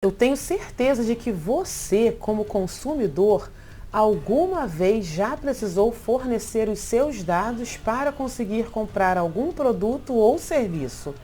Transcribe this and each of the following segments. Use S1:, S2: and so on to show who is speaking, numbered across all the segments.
S1: Eu tenho certeza de que você, como consumidor, alguma vez já precisou fornecer os seus dados para conseguir comprar algum produto ou serviço.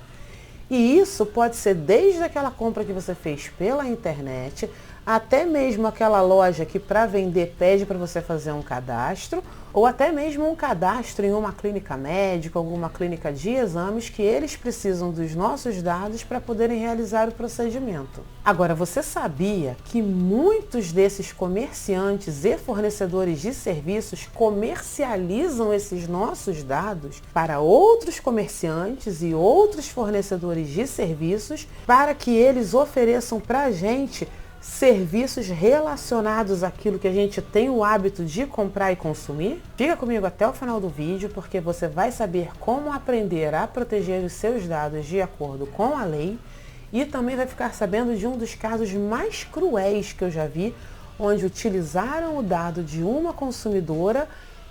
S1: E isso pode ser desde aquela compra que você fez pela internet, até mesmo aquela loja que para vender pede para você fazer um cadastro, ou até mesmo um cadastro em uma clínica médica, alguma clínica de exames que eles precisam dos nossos dados para poderem realizar o procedimento. Agora, você sabia que muitos desses comerciantes e fornecedores de serviços comercializam esses nossos dados para outros comerciantes e outros fornecedores de serviços para que eles ofereçam para a gente serviços relacionados àquilo que a gente tem o hábito de comprar e consumir? Fica comigo até o final do vídeo porque você vai saber como aprender a proteger os seus dados de acordo com a lei e também vai ficar sabendo de um dos casos mais cruéis que eu já vi, onde utilizaram o dado de uma consumidora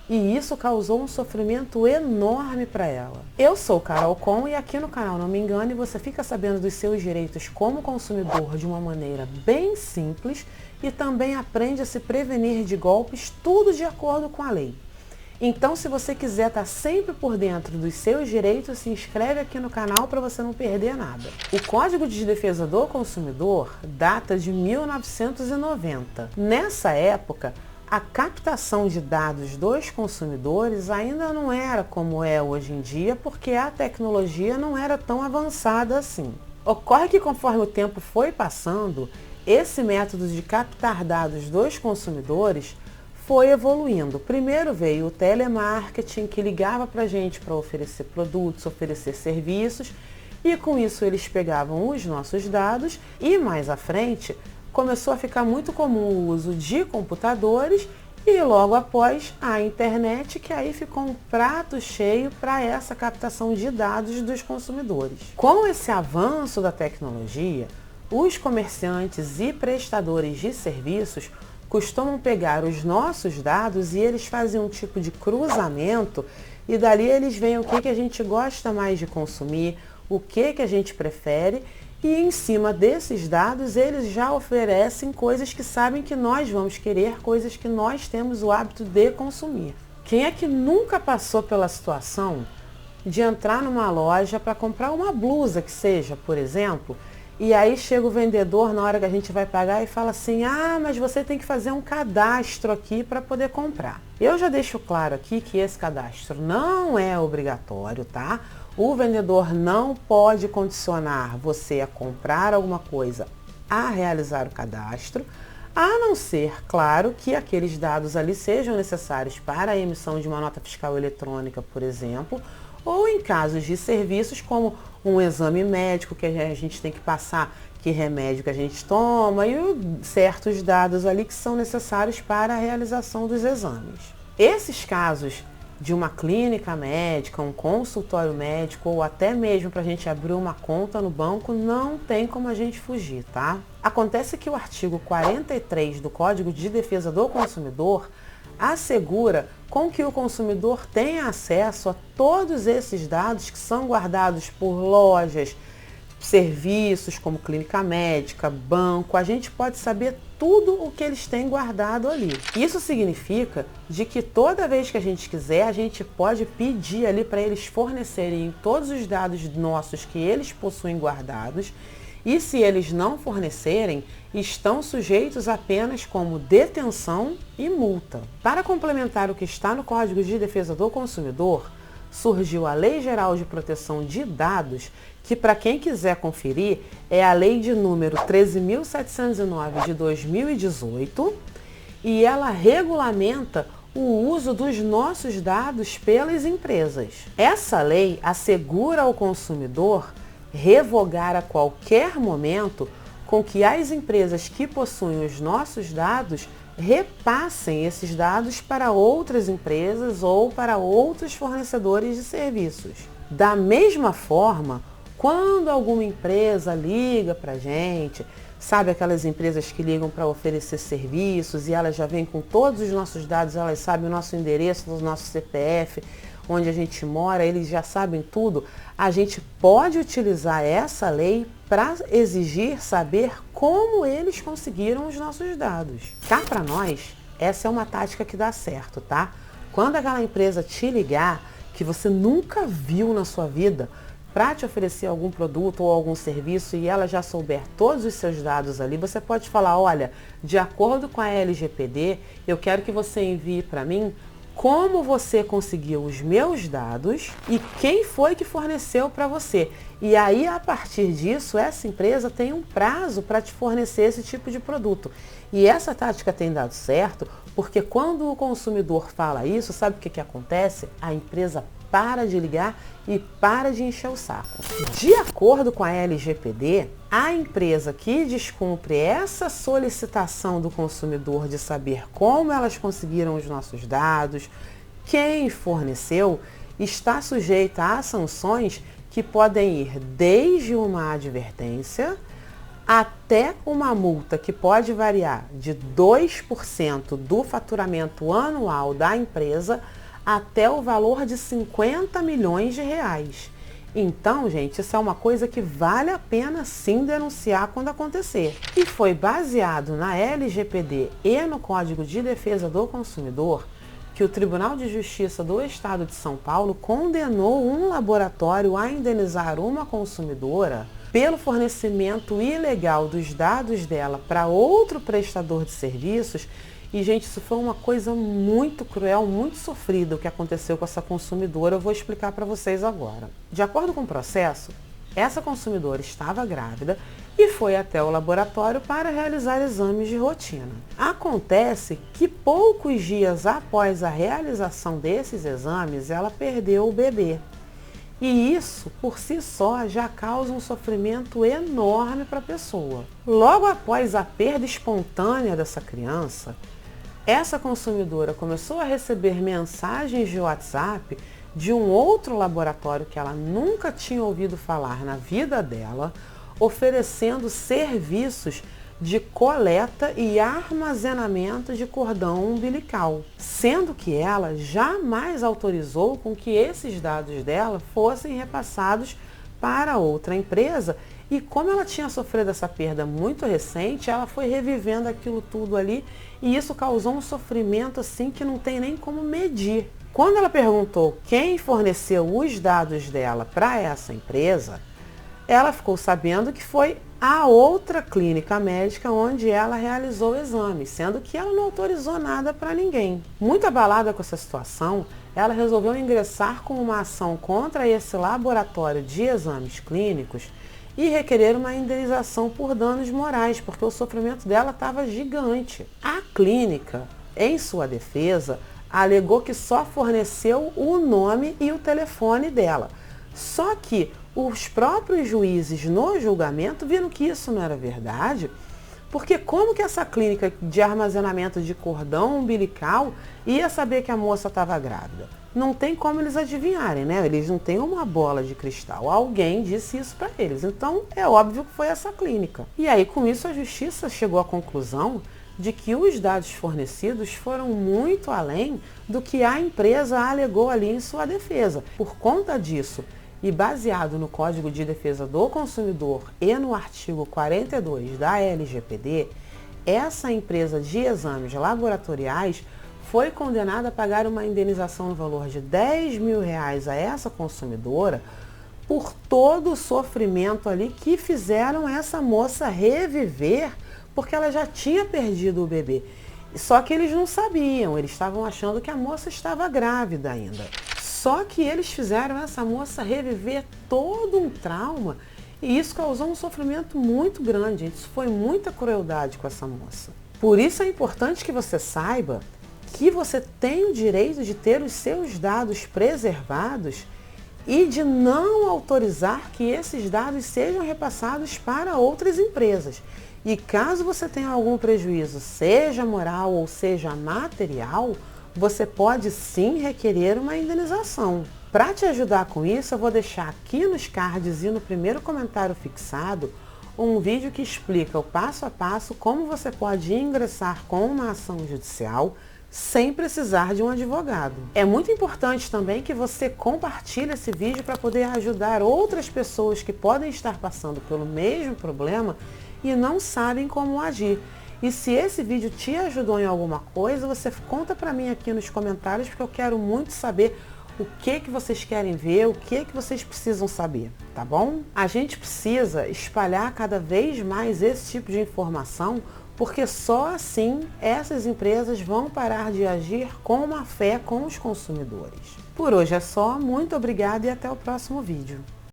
S1: e isso causou um sofrimento enorme para ela. Eu sou Carol Com e aqui no canal Não Me Engane você fica sabendo dos seus direitos como consumidor de uma maneira bem simples e também aprende a se prevenir de golpes, tudo de acordo com a lei. Então, se você quiser estar sempre por dentro dos seus direitos, se inscreve aqui no canal para você não perder nada. O Código de Defesa do Consumidor data de 1990. Nessa época, a captação de dados dos consumidores ainda não era como é hoje em dia, porque a tecnologia não era tão avançada assim. Ocorre que conforme o tempo foi passando, esse método de captar dados dos consumidores foi evoluindo. Primeiro veio o telemarketing, que ligava para a gente para oferecer produtos, oferecer serviços, e com isso eles pegavam os nossos dados e mais à frente começou a ficar muito comum o uso de computadores e logo após a internet, que aí ficou um prato cheio para essa captação de dados dos consumidores. Com esse avanço da tecnologia, os comerciantes e prestadores de serviços costumam pegar os nossos dados e eles fazem um tipo de cruzamento e dali eles veem o que a gente gosta mais de consumir, o que a gente prefere. E em cima desses dados, eles já oferecem coisas que sabem que nós vamos querer, coisas que nós temos o hábito de consumir. Quem é que nunca passou pela situação de entrar numa loja para comprar uma blusa que seja, por exemplo, e aí chega o vendedor na hora que a gente vai pagar e fala assim: ah, mas você tem que fazer um cadastro aqui para poder comprar. Eu já deixo claro aqui que esse cadastro não é obrigatório, tá? O vendedor não pode condicionar você a comprar alguma coisa a realizar o cadastro, a não ser, claro, que aqueles dados ali sejam necessários para a emissão de uma nota fiscal eletrônica, por exemplo, ou em casos de serviços como um exame médico que a gente tem que passar, que remédio que a gente toma e certos dados ali que são necessários para a realização dos exames. Esses casos de uma clínica médica, um consultório médico ou até mesmo para a gente abrir uma conta no banco, não tem como a gente fugir, tá? Acontece que o artigo 43 do Código de Defesa do Consumidor assegura com que o consumidor tenha acesso a todos esses dados que são guardados por lojas, serviços como clínica médica, banco. A gente pode saber tudo o que eles têm guardado ali. Isso significa de que toda vez que a gente quiser, a gente pode pedir ali para eles fornecerem todos os dados nossos que eles possuem guardados. E se eles não fornecerem, estão sujeitos apenas como detenção e multa. Para complementar o que está no Código de Defesa do Consumidor, surgiu a Lei Geral de Proteção de Dados, que para quem quiser conferir é a lei de número 13.709 de 2018 e ela regulamenta o uso dos nossos dados pelas empresas. Essa lei assegura ao consumidor revogar a qualquer momento com que as empresas que possuem os nossos dados repassem esses dados para outras empresas ou para outros fornecedores de serviços. Da mesma forma, quando alguma empresa liga para a gente, sabe aquelas empresas que ligam para oferecer serviços e elas já vêm com todos os nossos dados, elas sabem o nosso endereço, o nosso CPF, onde a gente mora, eles já sabem tudo, a gente pode utilizar essa lei para exigir saber como eles conseguiram os nossos dados. Cá para nós, essa é uma tática que dá certo, tá? Quando aquela empresa te ligar, que você nunca viu na sua vida, para te oferecer algum produto ou algum serviço e ela já souber todos os seus dados ali, você pode falar, olha, de acordo com a LGPD, eu quero que você envie para mim como você conseguiu os meus dados e quem foi que forneceu para você. E aí, a partir disso, essa empresa tem um prazo para te fornecer esse tipo de produto. E essa tática tem dado certo, porque quando o consumidor fala isso, sabe o que acontece? A empresa para de ligar e para de encher o saco. De acordo com a LGPD, a empresa que descumpre essa solicitação do consumidor de saber como elas conseguiram os nossos dados, quem forneceu, está sujeita a sanções que podem ir desde uma advertência até uma multa que pode variar de 2% do faturamento anual da empresa até o valor de 50 milhões de reais. Então, gente, isso é uma coisa que vale a pena sim denunciar quando acontecer. E foi baseado na LGPD e no Código de Defesa do Consumidor que o Tribunal de Justiça do Estado de São Paulo condenou um laboratório a indenizar uma consumidora pelo fornecimento ilegal dos dados dela para outro prestador de serviços. E, gente, isso foi uma coisa muito cruel, muito sofrida o que aconteceu com essa consumidora. Eu vou explicar para vocês agora. De acordo com o processo, essa consumidora estava grávida e foi até o laboratório para realizar exames de rotina. Acontece que poucos dias após a realização desses exames, ela perdeu o bebê. E isso, por si só, já causa um sofrimento enorme para a pessoa. Logo após a perda espontânea dessa criança, essa consumidora começou a receber mensagens de WhatsApp de um outro laboratório que ela nunca tinha ouvido falar na vida dela, oferecendo serviços de coleta e armazenamento de cordão umbilical, sendo que ela jamais autorizou com que esses dados dela fossem repassados para outra empresa. E como ela tinha sofrido essa perda muito recente, ela foi revivendo aquilo tudo ali e isso causou um sofrimento assim que não tem nem como medir. Quando ela perguntou quem forneceu os dados dela para essa empresa, ela ficou sabendo que foi a outra clínica médica onde ela realizou o exame, sendo que ela não autorizou nada para ninguém. Muito abalada com essa situação, ela resolveu ingressar com uma ação contra esse laboratório de exames clínicos e requerer uma indenização por danos morais, porque o sofrimento dela estava gigante. A clínica, em sua defesa, alegou que só forneceu o nome e o telefone dela. Só que os próprios juízes no julgamento viram que isso não era verdade, porque como que essa clínica de armazenamento de cordão umbilical ia saber que a moça estava grávida? Não tem como eles adivinharem, né? Eles não têm uma bola de cristal. Alguém disse isso para eles. Então, é óbvio que foi essa clínica. E aí, com isso, a justiça chegou à conclusão de que os dados fornecidos foram muito além do que a empresa alegou ali em sua defesa. Por conta disso, e baseado no Código de Defesa do Consumidor e no artigo 42 da LGPD, essa empresa de exames laboratoriais foi condenada a pagar uma indenização no valor de R$10 mil a essa consumidora por todo o sofrimento ali que fizeram essa moça reviver, porque ela já tinha perdido o bebê. Só que eles não sabiam, eles estavam achando que a moça estava grávida ainda. Só que eles fizeram essa moça reviver todo um trauma e isso causou um sofrimento muito grande. Isso foi muita crueldade com essa moça. Por isso é importante que você saiba que você tem o direito de ter os seus dados preservados e de não autorizar que esses dados sejam repassados para outras empresas. E caso você tenha algum prejuízo, seja moral ou seja material, você pode sim requerer uma indenização. Para te ajudar com isso, eu vou deixar aqui nos cards e no primeiro comentário fixado um vídeo que explica o passo a passo como você pode ingressar com uma ação judicial, sem precisar de um advogado. É muito importante também que você compartilhe esse vídeo para poder ajudar outras pessoas que podem estar passando pelo mesmo problema e não sabem como agir. E se esse vídeo te ajudou em alguma coisa, você conta para mim aqui nos comentários, porque eu quero muito saber o que vocês querem ver, o que vocês precisam saber, tá bom? A gente precisa espalhar cada vez mais esse tipo de informação, porque só assim essas empresas vão parar de agir com má fé com os consumidores. Por hoje é só, muito obrigada e até o próximo vídeo.